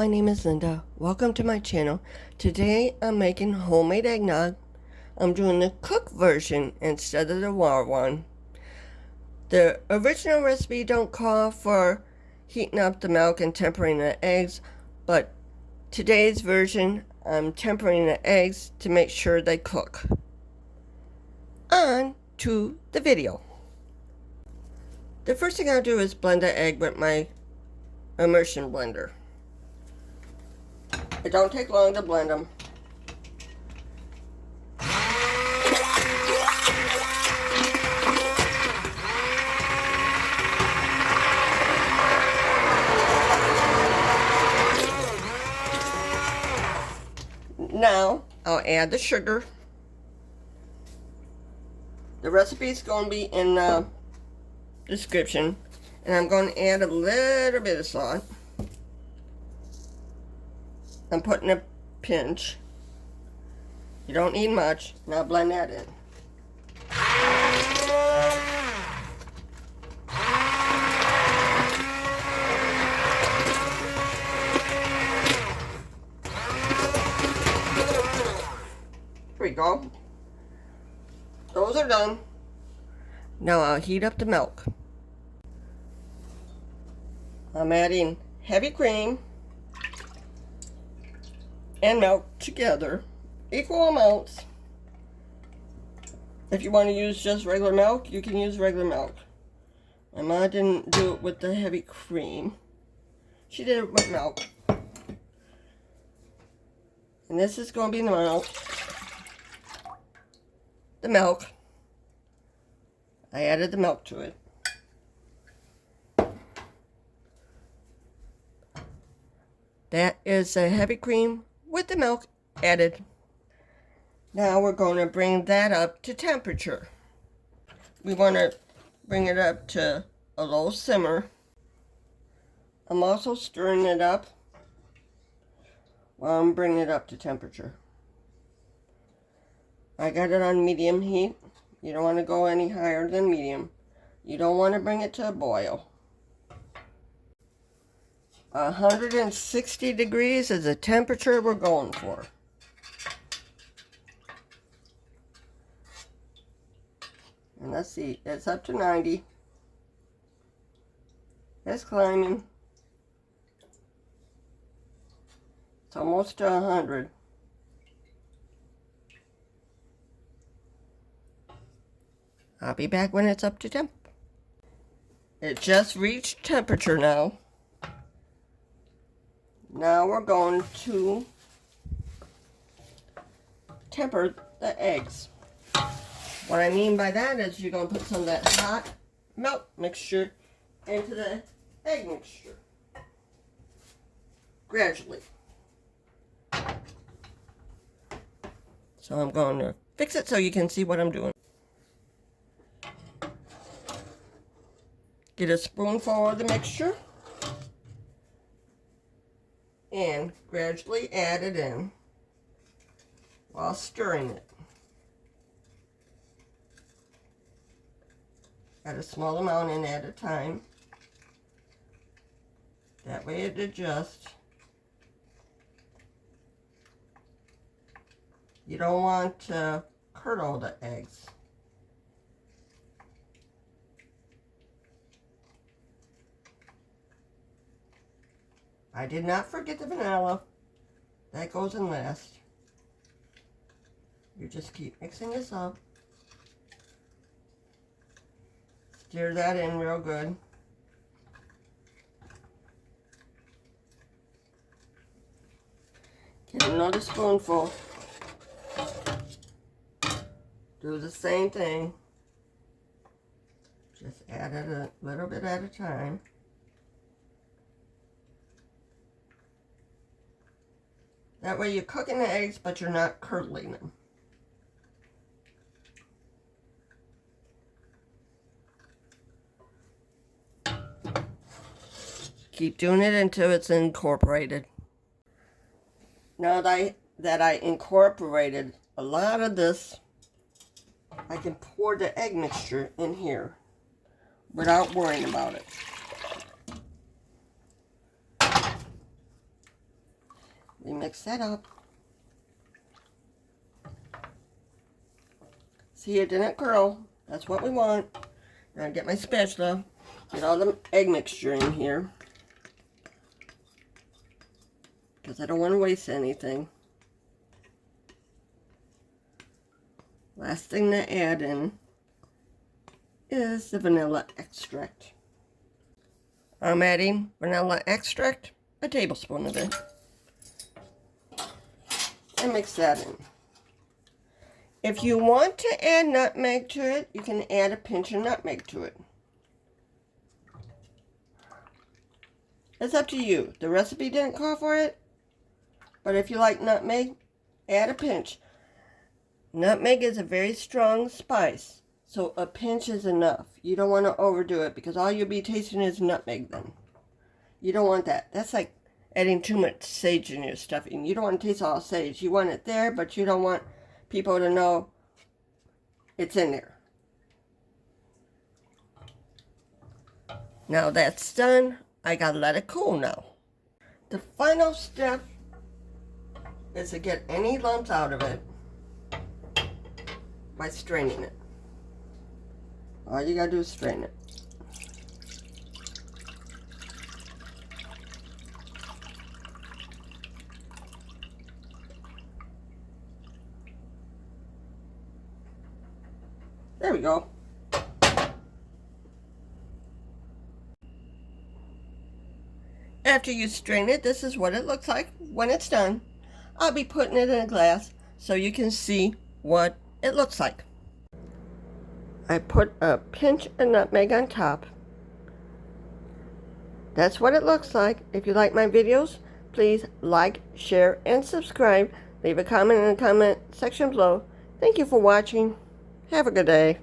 my name is Linda. Welcome to my channel. Today I'm making homemade eggnog. I'm doing the cooked version instead of the raw one. The original recipe don't call for heating up the milk and tempering the eggs, but today's version I'm tempering the eggs to make sure they cook. On to the video. The first thing I'll do is blend the egg with my immersion blender. It don't take long to blend them. Now I'll add the sugar. The recipe is going to be in the description, and I'm going to add a little bit of salt. I'm putting a pinch. You don't need much. Now blend that in. Here we go. Those are done. Now I'll heat up the milk. I'm adding heavy cream and milk together, equal amounts. If you want to use just regular milk, you can use regular milk. My mom didn't do it with the heavy cream. She did it with milk. And this is going to be the milk. The milk. I added the milk to it. That is a heavy cream with the milk added. Now we're going to bring that up to temperature. We want to bring it up to a low simmer. I'm also stirring it up while I'm bringing it up to temperature. I got it on medium heat. You don't want to go any higher than medium. You don't want to bring it to a boil. 160 degrees is the temperature we're going for. And let's see, it's up to 90. It's climbing. It's almost to 100. I'll be back when it's up to temp. It just reached temperature now. Now we're going to temper the eggs. What I mean by that is you're going to put some of that hot milk mixture into the egg mixture. Gradually. So I'm going to fix it so you can see what I'm doing. Get a spoonful of the mixture and gradually add it in while stirring it. Add a small amount in at a time. That way it adjusts. You don't want to curdle the eggs. I did not forget the vanilla. That goes in last. You just keep mixing this up. Stir that in real good. Get another spoonful. Do the same thing. Just add it a little bit at a time. That way you're cooking the eggs, but you're not curdling them. Keep doing it until it's incorporated. Now that I incorporated a lot of this, I can pour the egg mixture in here without worrying about it. We mix that up. See, it didn't curl. That's what we want. Now I get my spatula, get all the egg mixture in here, because I don't want to waste anything. Last thing to add in is the vanilla extract. I'm adding vanilla extract, a tablespoon of it, and mix that in. If you want to add nutmeg to it, you can add a pinch of nutmeg to it. It's up to you. The recipe didn't call for it, but if you like nutmeg, add a pinch. Nutmeg is a very strong spice, so a pinch is enough. You don't want to overdo it because all you'll be tasting is nutmeg then. You don't want that. That's like adding too much sage in your stuffing. You don't want to taste all sage. You want it there, but you don't want people to know it's in there. Now that's done, I gotta let it cool now. The final step is to get any lumps out of it by straining it. All you gotta do is strain it. There we go. After you strain it, this is what it looks like when it's done. I'll be putting it in a glass so you can see what it looks like. I put a pinch of nutmeg on top. That's what it looks like. If you like my videos, please like, share, and subscribe. Leave a comment in the comment section below. Thank you for watching. Have a good day.